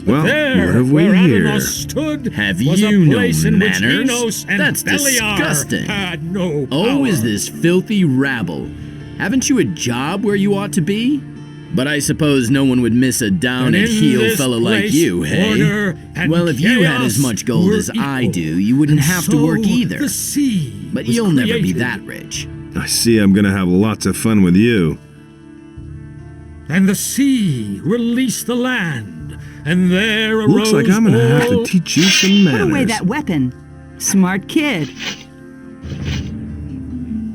Well, there, what have we where here? Adanos stood, Have was you a no place in which manners? Enos and That's Beliar disgusting. had no Oh, power. is this filthy rabble? Haven't you a job where you ought to be? But I suppose no one would miss a And in down-at-heel this fellow like place, you, hey? order and Well, if you had as chaos much gold were as I equal. do, you wouldn't And have to work so either. The sea But was you'll never be created. that rich. I see I'm gonna have lots of fun with you. And the sea released the land, and there arose Looks like I'm gonna have to all- teach you some manners. Put away that weapon. Smart kid.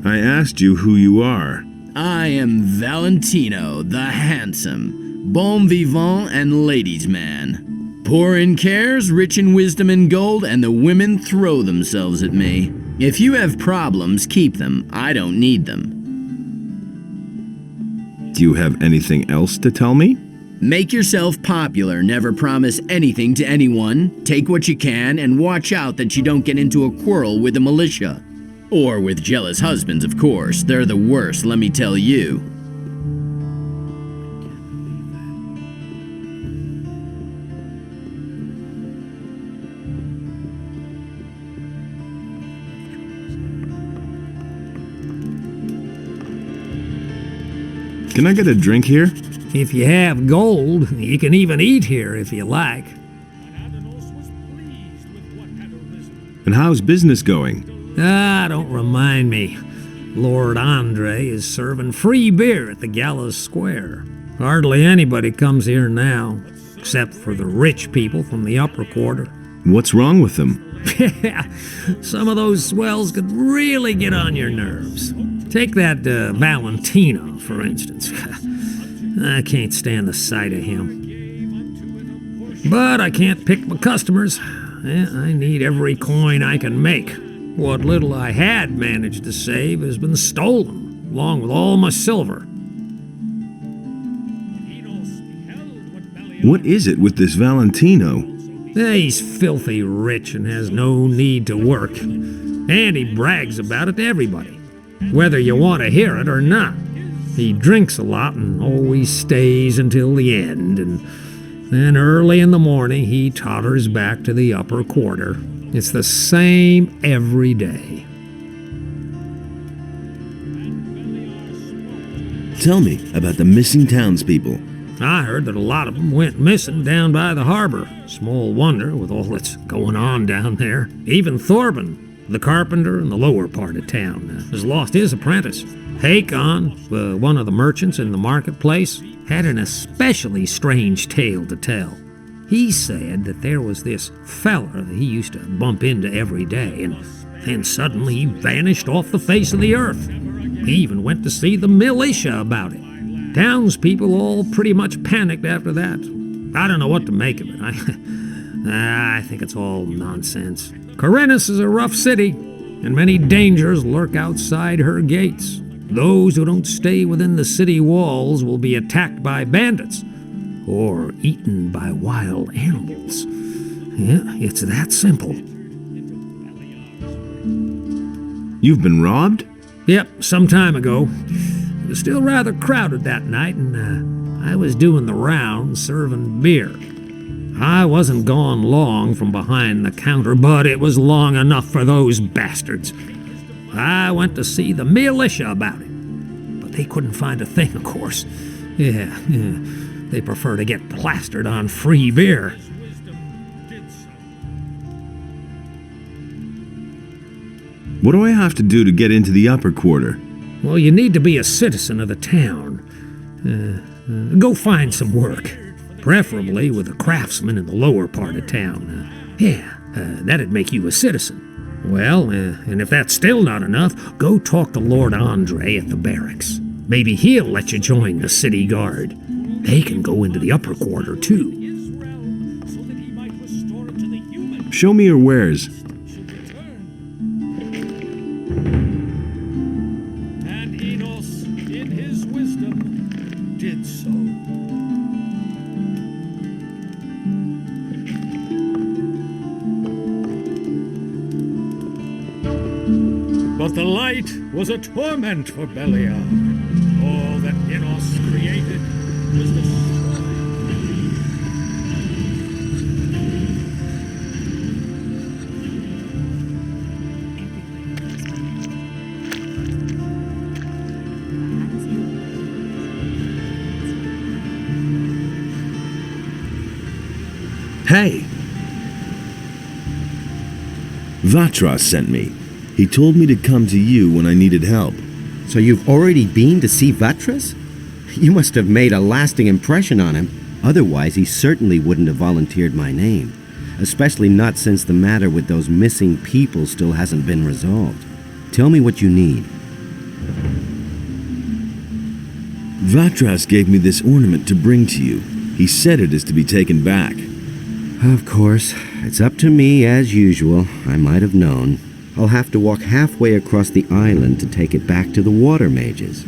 I asked you who you are. I am Valentino the Handsome, bon vivant and ladies' man. Poor in cares, rich in wisdom and gold, and the women throw themselves at me. If you have problems, keep them. I don't need them. Do you have anything else to tell me? Make yourself popular, never promise anything to anyone, take what you can, and watch out that you don't get into a quarrel with the militia. Or with jealous husbands, of course. They're the worst, let me tell you. Can I get a drink here? If you have gold, you can even eat here if you like. Adanos was pleased with what had arisen. And how's business going? Ah, don't remind me. Lord Andre is serving free beer at the Gallows Square. Hardly anybody comes here now, except for the rich people from the upper quarter. What's wrong with them? Yeah, some of those swells could really get on your nerves. Take that Valentino, for instance. I can't stand the sight of him. But I can't pick my customers. I need every coin I can make. What little I had managed to save has been stolen, along with all my silver. Enos beheld what Beliar What is it with this Valentino? He's filthy rich and has no need to work. And he brags about it to everybody, whether you want to hear it or not. He drinks a lot and always stays until the end, and then early in the morning he totters back to the upper quarter. It's the same every day. Tell me about the missing townspeople. I heard that a lot of them went missing down by the harbor. Small wonder with all that's going on down there. Even Thorben, the carpenter in the lower part of town, has lost his apprentice. Hakon, one of the merchants in the marketplace, had an especially strange tale to tell. He said that there was this feller that he used to bump into every day, and then suddenly he vanished off the face of the earth. He even went to see the militia about it. Townspeople all pretty much panicked after that. I don't know what to make of it. I think it's all nonsense. Corinthus is a rough city, and many dangers lurk outside her gates. Those who don't stay within the city walls will be attacked by bandits or eaten by wild animals. Yeah, it's that simple. You've been robbed? Yep, some time ago. It was still rather crowded that night, and I was doing the rounds serving beer. I wasn't gone long from behind the counter, but it was long enough for those bastards. I went to see the militia about it, but they couldn't find a thing, of course. Yeah, they prefer to get plastered on free beer. What do I have to do to get into the upper quarter? Well, you need to be a citizen of the town. Go find some work, preferably with a craftsman in the lower part of town. That'd make you a citizen. Well, and if that's still not enough, go talk to Lord Andre at the barracks. Maybe he'll let you join the city guard. They can go into the upper quarter, too. Show me your wares. And Enos, in his wisdom, did so. But the light was a torment for Beliar. All that Enos created was destroyed. Hey! Vatras sent me. He told me to come to you when I needed help. So you've already been to see Vatras? You must have made a lasting impression on him. Otherwise, he certainly wouldn't have volunteered my name. Especially not since the matter with those missing people still hasn't been resolved. Tell me what you need. Vatras gave me this ornament to bring to you. He said it is to be taken back. Of course. It's up to me, as usual. I might have known. I'll have to walk halfway across the island to take it back to the water mages.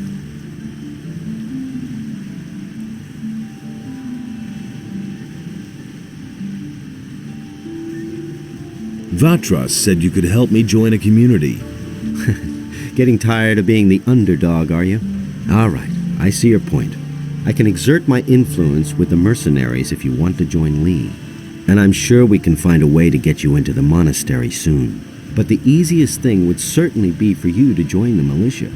Vatras said you could help me join a community. Getting tired of being the underdog, are you? All right, I see your point. I can exert my influence with the mercenaries if you want to join Lee. And I'm sure we can find a way to get you into the monastery soon. But the easiest thing would certainly be for you to join the militia.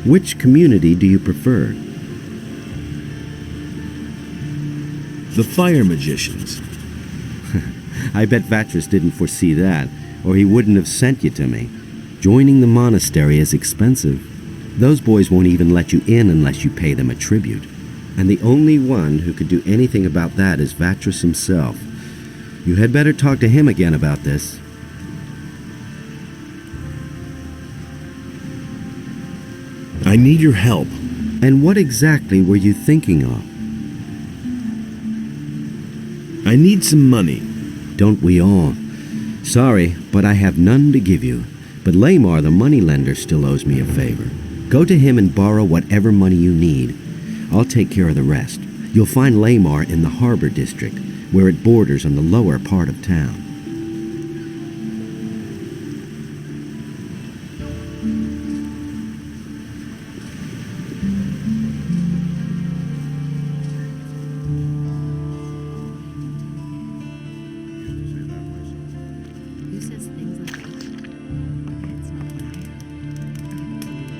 Which community do you prefer? The fire magicians. I bet Vatras didn't foresee that, or he wouldn't have sent you to me. Joining the monastery is expensive. Those boys won't even let you in unless you pay them a tribute. And the only one who could do anything about that is Vatras himself. You had better talk to him again about this. I need your help. And what exactly were you thinking of? I need some money. Don't we all? Sorry, but I have none to give you. But Lamar, the moneylender, still owes me a favor. Go to him and borrow whatever money you need. I'll take care of the rest. You'll find Lamar in the harbor district, where it borders on the lower part of town.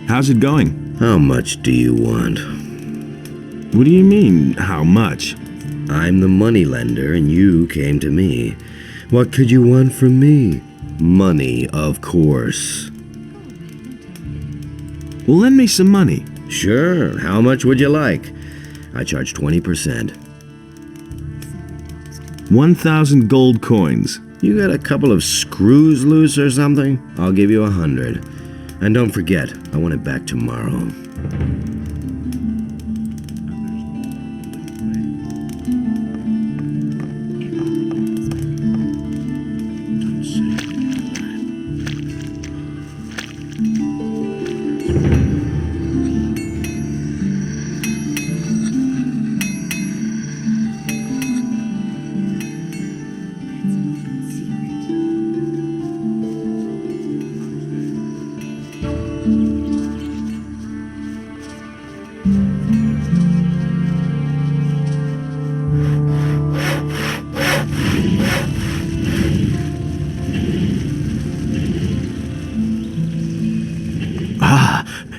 How's it going? How much do you want? What do you mean, how much? I'm the moneylender and you came to me. What could you want from me? Money, of course. Well, lend me some money. Sure, how much would you like? I charge 20%. 1,000 gold coins. You got a couple of screws loose or something? I'll give you 100. And don't forget, I want it back tomorrow.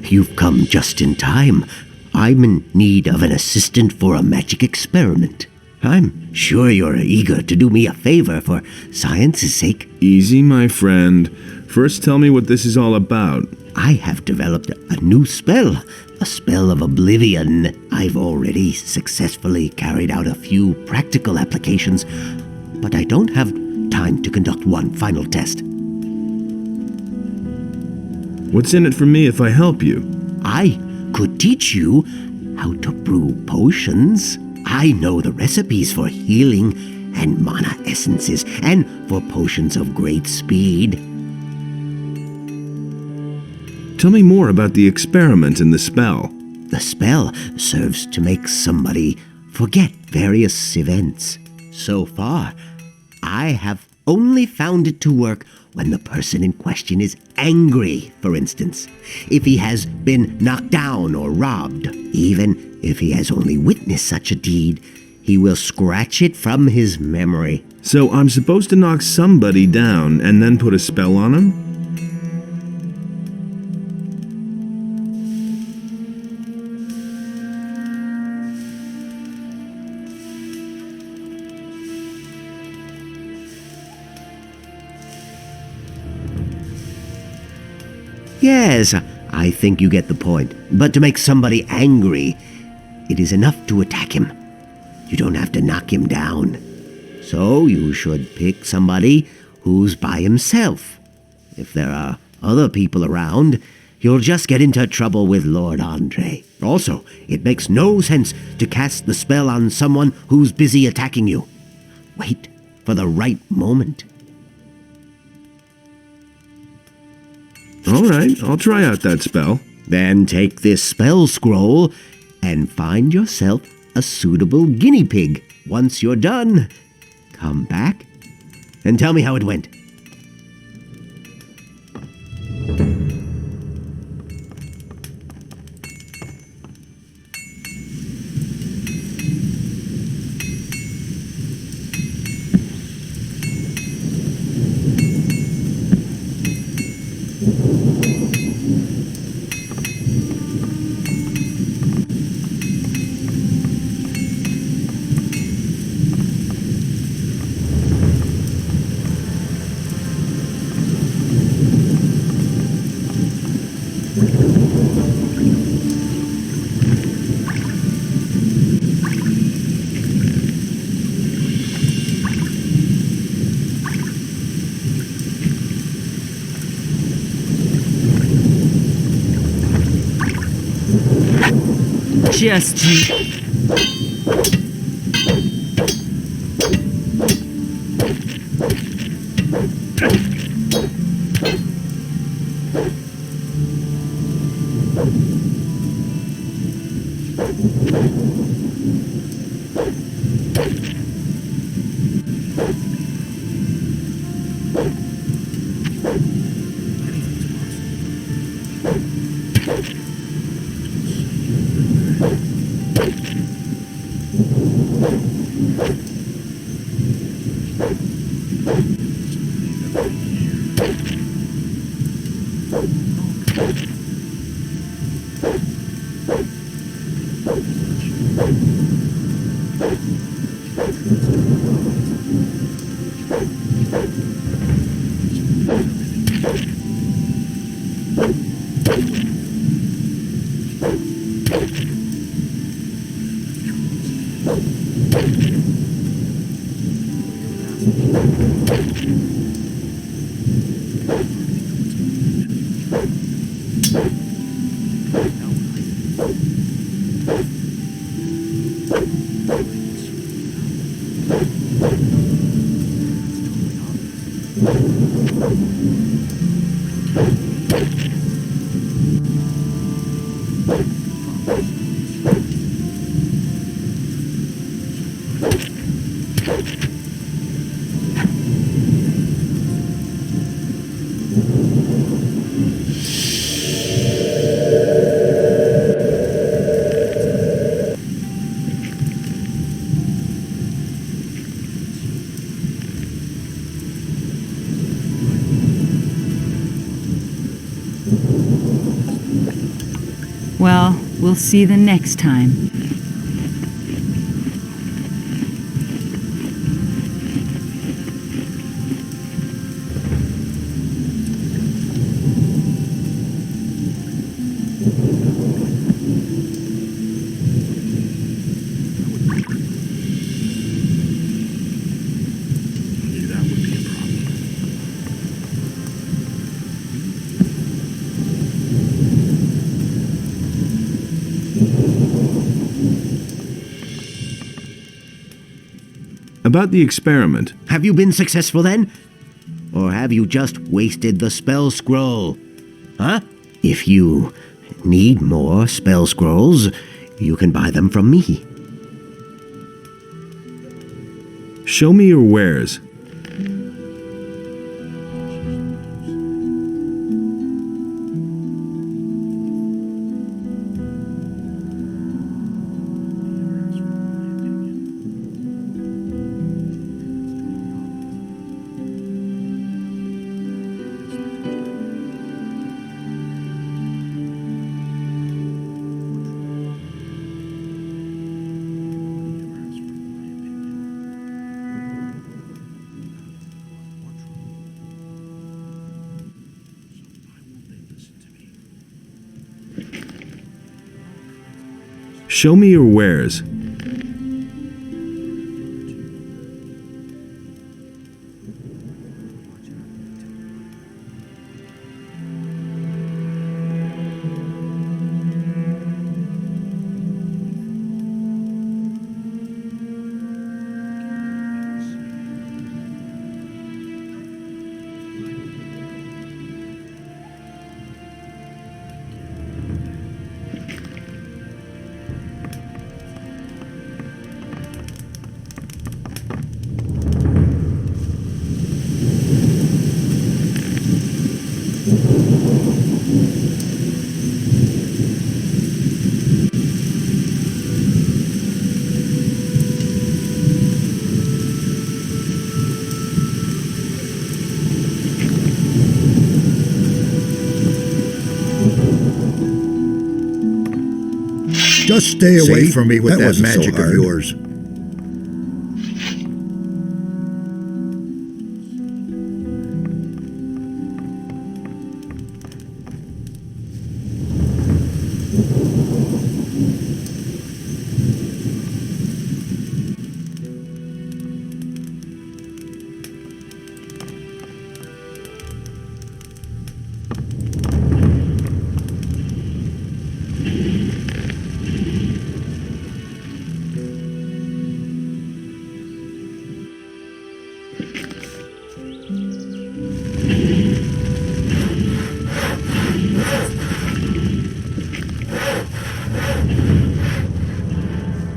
You've come just in time. I'm in need of an assistant for a magic experiment. I'm sure you're eager to do me a favor for science's sake. Easy, my friend. First tell me what this is all about. I have developed a new spell, a spell of oblivion. I've already successfully carried out a few practical applications, but I don't have time to conduct one final test. What's in it for me if I help you? I could teach you how to brew potions. I know the recipes for healing and mana essences, and for potions of great speed. Tell me more about the experiment and the spell. The spell serves to make somebody forget various events. So far, I have only found it to work when the person in question is angry, for instance. If he has been knocked down or robbed, even if he has only witnessed such a deed, he will scratch it from his memory. So I'm supposed to knock somebody down and then put a spell on him? Yes, I think you get the point. But to make somebody angry, it is enough to attack him. You don't have to knock him down. So you should pick somebody who's by himself. If there are other people around, you'll just get into trouble with Lord Andre. Also, it makes no sense to cast the spell on someone who's busy attacking you. Wait for the right moment. All right, I'll try out that spell. Then take this spell scroll and find yourself a suitable guinea pig. Once you're done, come back and tell me how it went. Just you. Well, we'll see the next time. About the experiment. Have you been successful then? Or have you just wasted the spell scroll? Huh? If you need more spell scrolls, you can buy them from me. Show me your wares. Show me your wares. Just stay away from me with that wasn't so magic of hard. yours.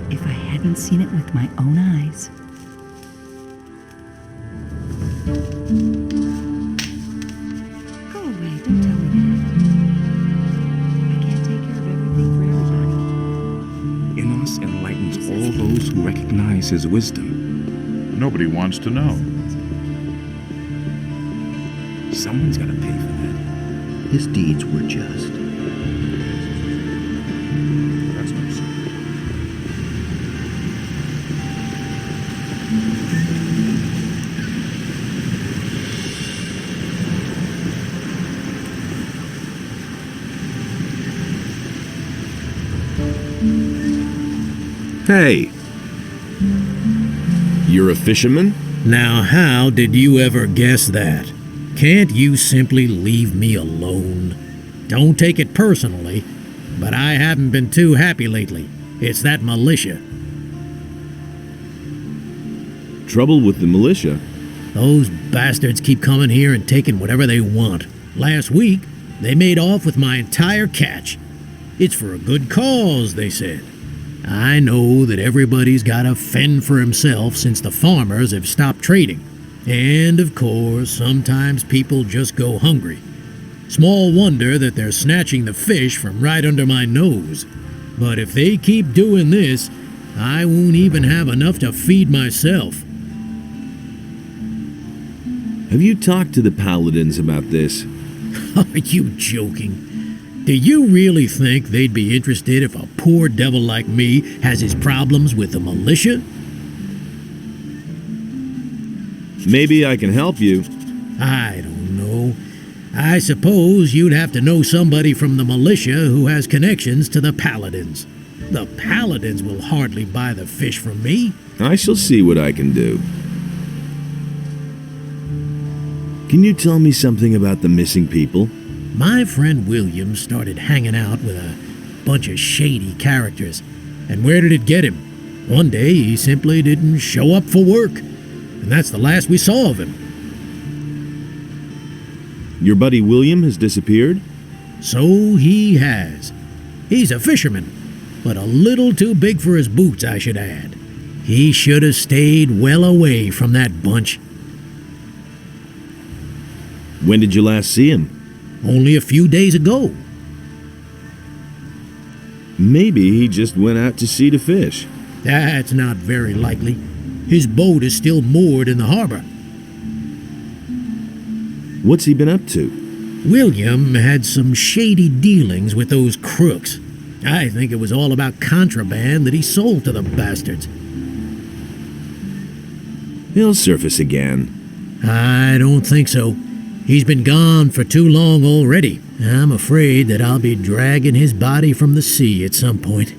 If I hadn't seen it with my own eyes. Go away, don't tell me that. I can't take care of everything for everybody. In us enlightens all those who recognize his wisdom. Nobody wants to know. Someone's got to pay for that. His deeds were just. That's no secret. Hey! You're a fisherman? Now, how did you ever guess that? Can't you simply leave me alone? Don't take it personally, but I haven't been too happy lately. It's that militia. Trouble with the militia? Those bastards keep coming here and taking whatever they want. Last week, they made off with my entire catch. It's for a good cause, they said. I know that everybody's got to fend for himself since the farmers have stopped trading. And, of course, sometimes people just go hungry. Small wonder that they're snatching the fish from right under my nose. But if they keep doing this, I won't even have enough to feed myself. Have you talked to the paladins about this? Are you joking? Do you really think they'd be interested if a poor devil like me has his problems with the militia? Maybe I can help you. I don't know. I suppose you'd have to know somebody from the militia who has connections to the paladins. The paladins will hardly buy the fish from me. I shall see what I can do. Can you tell me something about the missing people? My friend William started hanging out with a bunch of shady characters. And where did it get him? One day he simply didn't show up for work. And that's the last we saw of him. Your buddy William has disappeared? So he has. He's a fisherman, but a little too big for his boots, I should add. He should have stayed well away from that bunch. When did you last see him? Only a few days ago. Maybe he just went out to sea to fish. That's not very likely. His boat is still moored in the harbor. What's he been up to? William had some shady dealings with those crooks. I think it was all about contraband that he sold to the bastards. He'll surface again. I don't think so. He's been gone for too long already. I'm afraid that I'll be dragging his body from the sea at some point.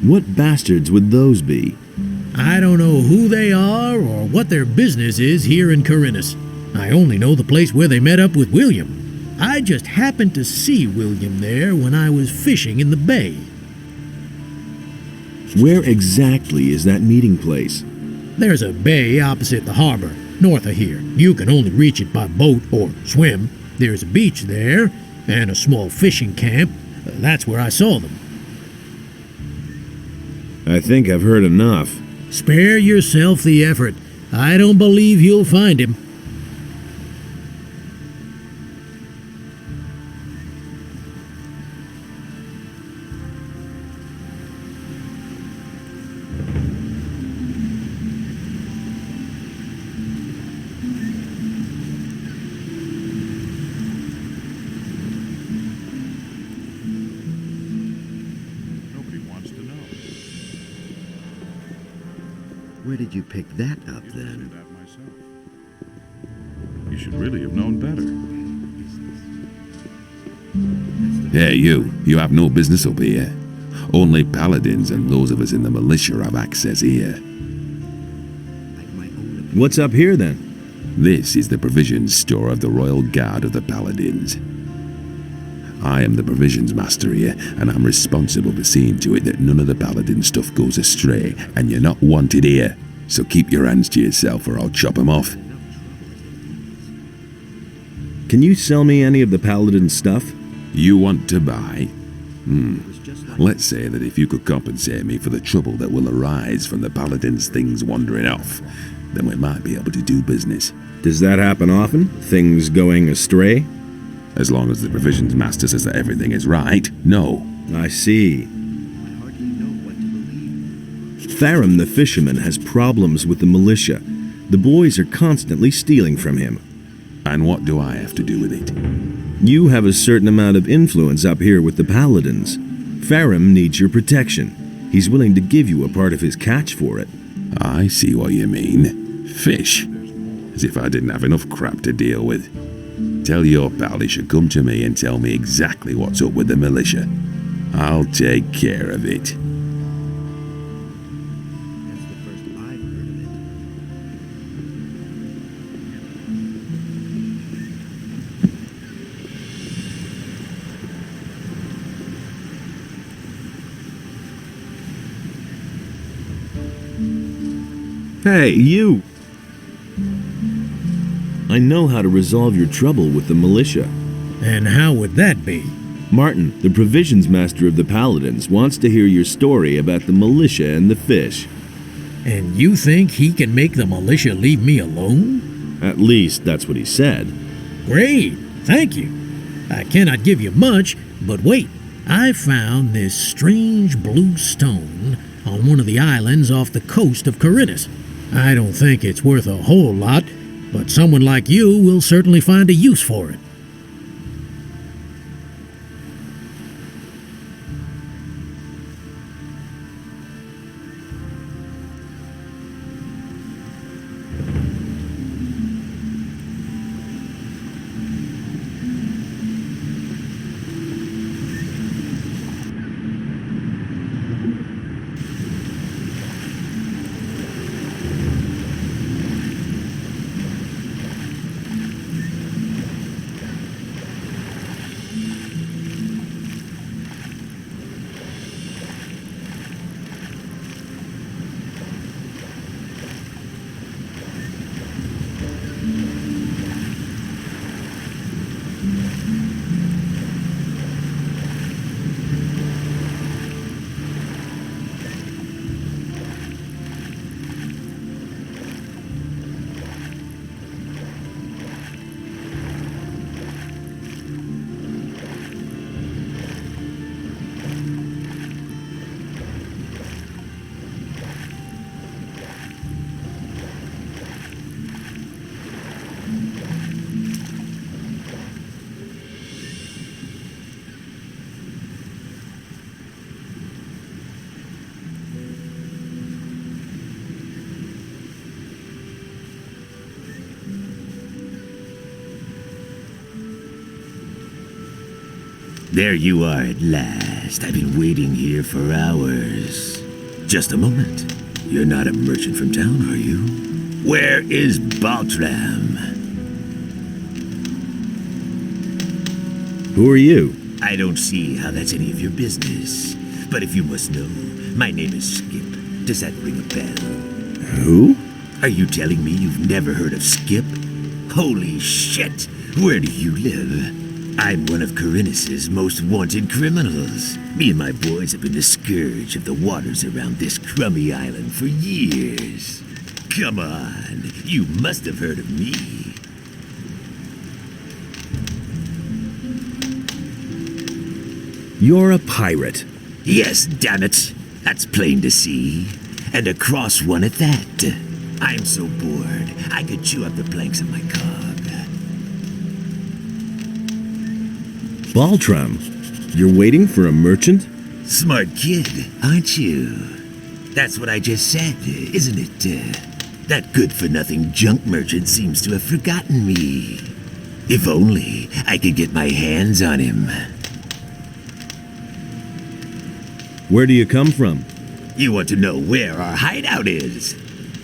What bastards would those be? I don't know who they are or what their business is here in Corinus. I only know the place where they met up with William. I just happened to see William there when I was fishing in the bay. Where exactly is that meeting place? There's a bay opposite the harbor, north of here. You can only reach it by boat or swim. There's a beach there and a small fishing camp. That's where I saw them. I think I've heard enough. Spare yourself the effort. I don't believe you'll find him. Nobody wants to know. Where did you pick that up, then? That myself. You should really have known better. Hey, you. You have no business up here. Only paladins and those of us in the militia have access here. What's up here, then? This is the provisions store of the Royal Guard of the Paladins. I am the provisions master here, and I'm responsible for seeing to it that none of the paladin stuff goes astray, and you're not wanted here. So keep your hands to yourself or I'll chop 'em off. Can you sell me any of the paladin stuff? You want to buy? Let's say that if you could compensate me for the trouble that will arise from the paladin's things wandering off, then we might be able to do business. Does that happen often? Things going astray? As long as the provisions master says that everything is right, no. I see. Farum the fisherman has problems with the militia. The boys are constantly stealing from him. And what do I have to do with it? You have a certain amount of influence up here with the paladins. Farum needs your protection. He's willing to give you a part of his catch for it. I see what you mean. Fish. As if I didn't have enough crap to deal with. Tell your pal he should come to me and tell me exactly what's up with the militia. I'll take care of it. That's the first I've heard of it. Hey, you! I know how to resolve your trouble with the militia. And how would that be? Martin, the provisions master of the Paladins, wants to hear your story about the militia and the fish. And you think he can make the militia leave me alone? At least that's what he said. Great, thank you. I cannot give you much, but wait. I found this strange blue stone on one of the islands off the coast of Corinus. I don't think it's worth a whole lot, but someone like you will certainly find a use for it. There you are at last. I've been waiting here for hours. Just a moment. You're not a merchant from town, are you? Where is Baltram? Who are you? I don't see how that's any of your business. But if you must know, my name is Skip. Does that ring a bell? Who? Are you telling me you've never heard of Skip? Holy shit! Where do you live? I'm one of Corinnes's most wanted criminals. Me and my boys have been the scourge of the waters around this crummy island for years. Come on, you must have heard of me. You're a pirate. Yes, damn it. That's plain to see. And a cross one at that. I'm so bored, I could chew up the planks of my cog. Baltram, you're waiting for a merchant? Smart kid, aren't you? That's what I just said, isn't it? That good-for-nothing junk merchant seems to have forgotten me. If only I could get my hands on him. Where do you come from? You want to know where our hideout is?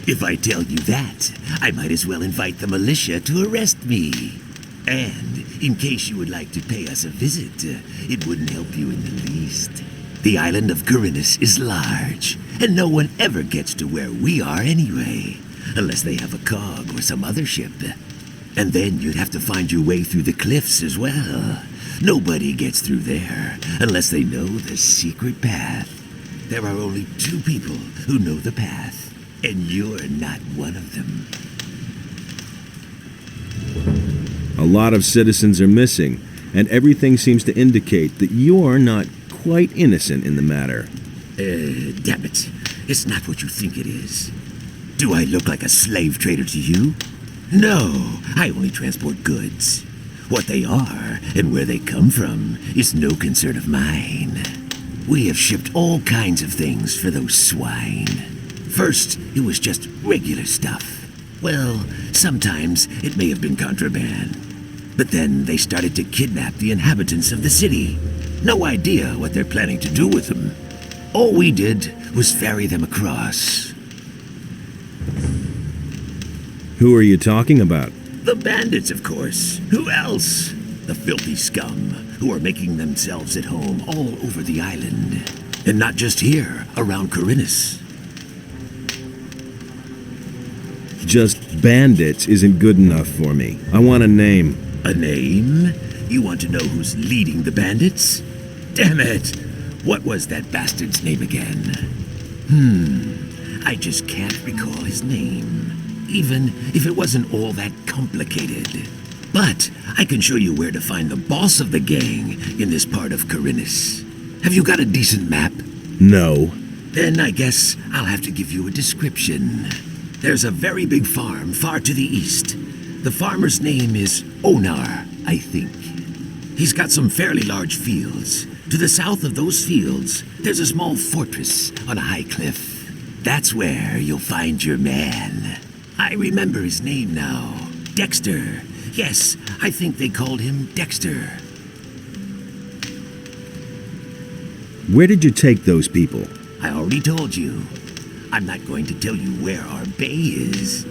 If I tell you that, I might as well invite the militia to arrest me. And in case you would like to pay us a visit, it wouldn't help you in the least. The island of Corinnes is large, and no one ever gets to where we are anyway, unless they have a cog or some other ship. And then you'd have to find your way through the cliffs as well. Nobody gets through there unless they know the secret path. There are only 2 people who know the path, and you're not one of them. A lot of citizens are missing, and everything seems to indicate that you're not quite innocent in the matter. Damn it. It's not what you think it is. Do I look like a slave trader to you? No, I only transport goods. What they are and where they come from is no concern of mine. We have shipped all kinds of things for those swine. First, it was just regular stuff. Well, sometimes it may have been contraband. But then they started to kidnap the inhabitants of the city. No idea what they're planning to do with them. All we did was ferry them across. Who are you talking about? The bandits, of course. Who else? The filthy scum who are making themselves at home all over the island. And not just here, around Corinnes. Just bandits isn't good enough for me. I want a name. A name? You want to know who's leading the bandits? Damn it! What was that bastard's name again? I just can't recall his name. Even if it wasn't all that complicated. But I can show you where to find the boss of the gang in this part of Corinnes. Have you got a decent map? No. Then I guess I'll have to give you a description. There's a very big farm far to the east. The farmer's name is Onar, I think. He's got some fairly large fields. To the south of those fields, there's a small fortress on a high cliff. That's where you'll find your man. I remember his name now. Dexter. Yes, I think they called him Dexter. Where did you take those people? I already told you. I'm not going to tell you where our bay is.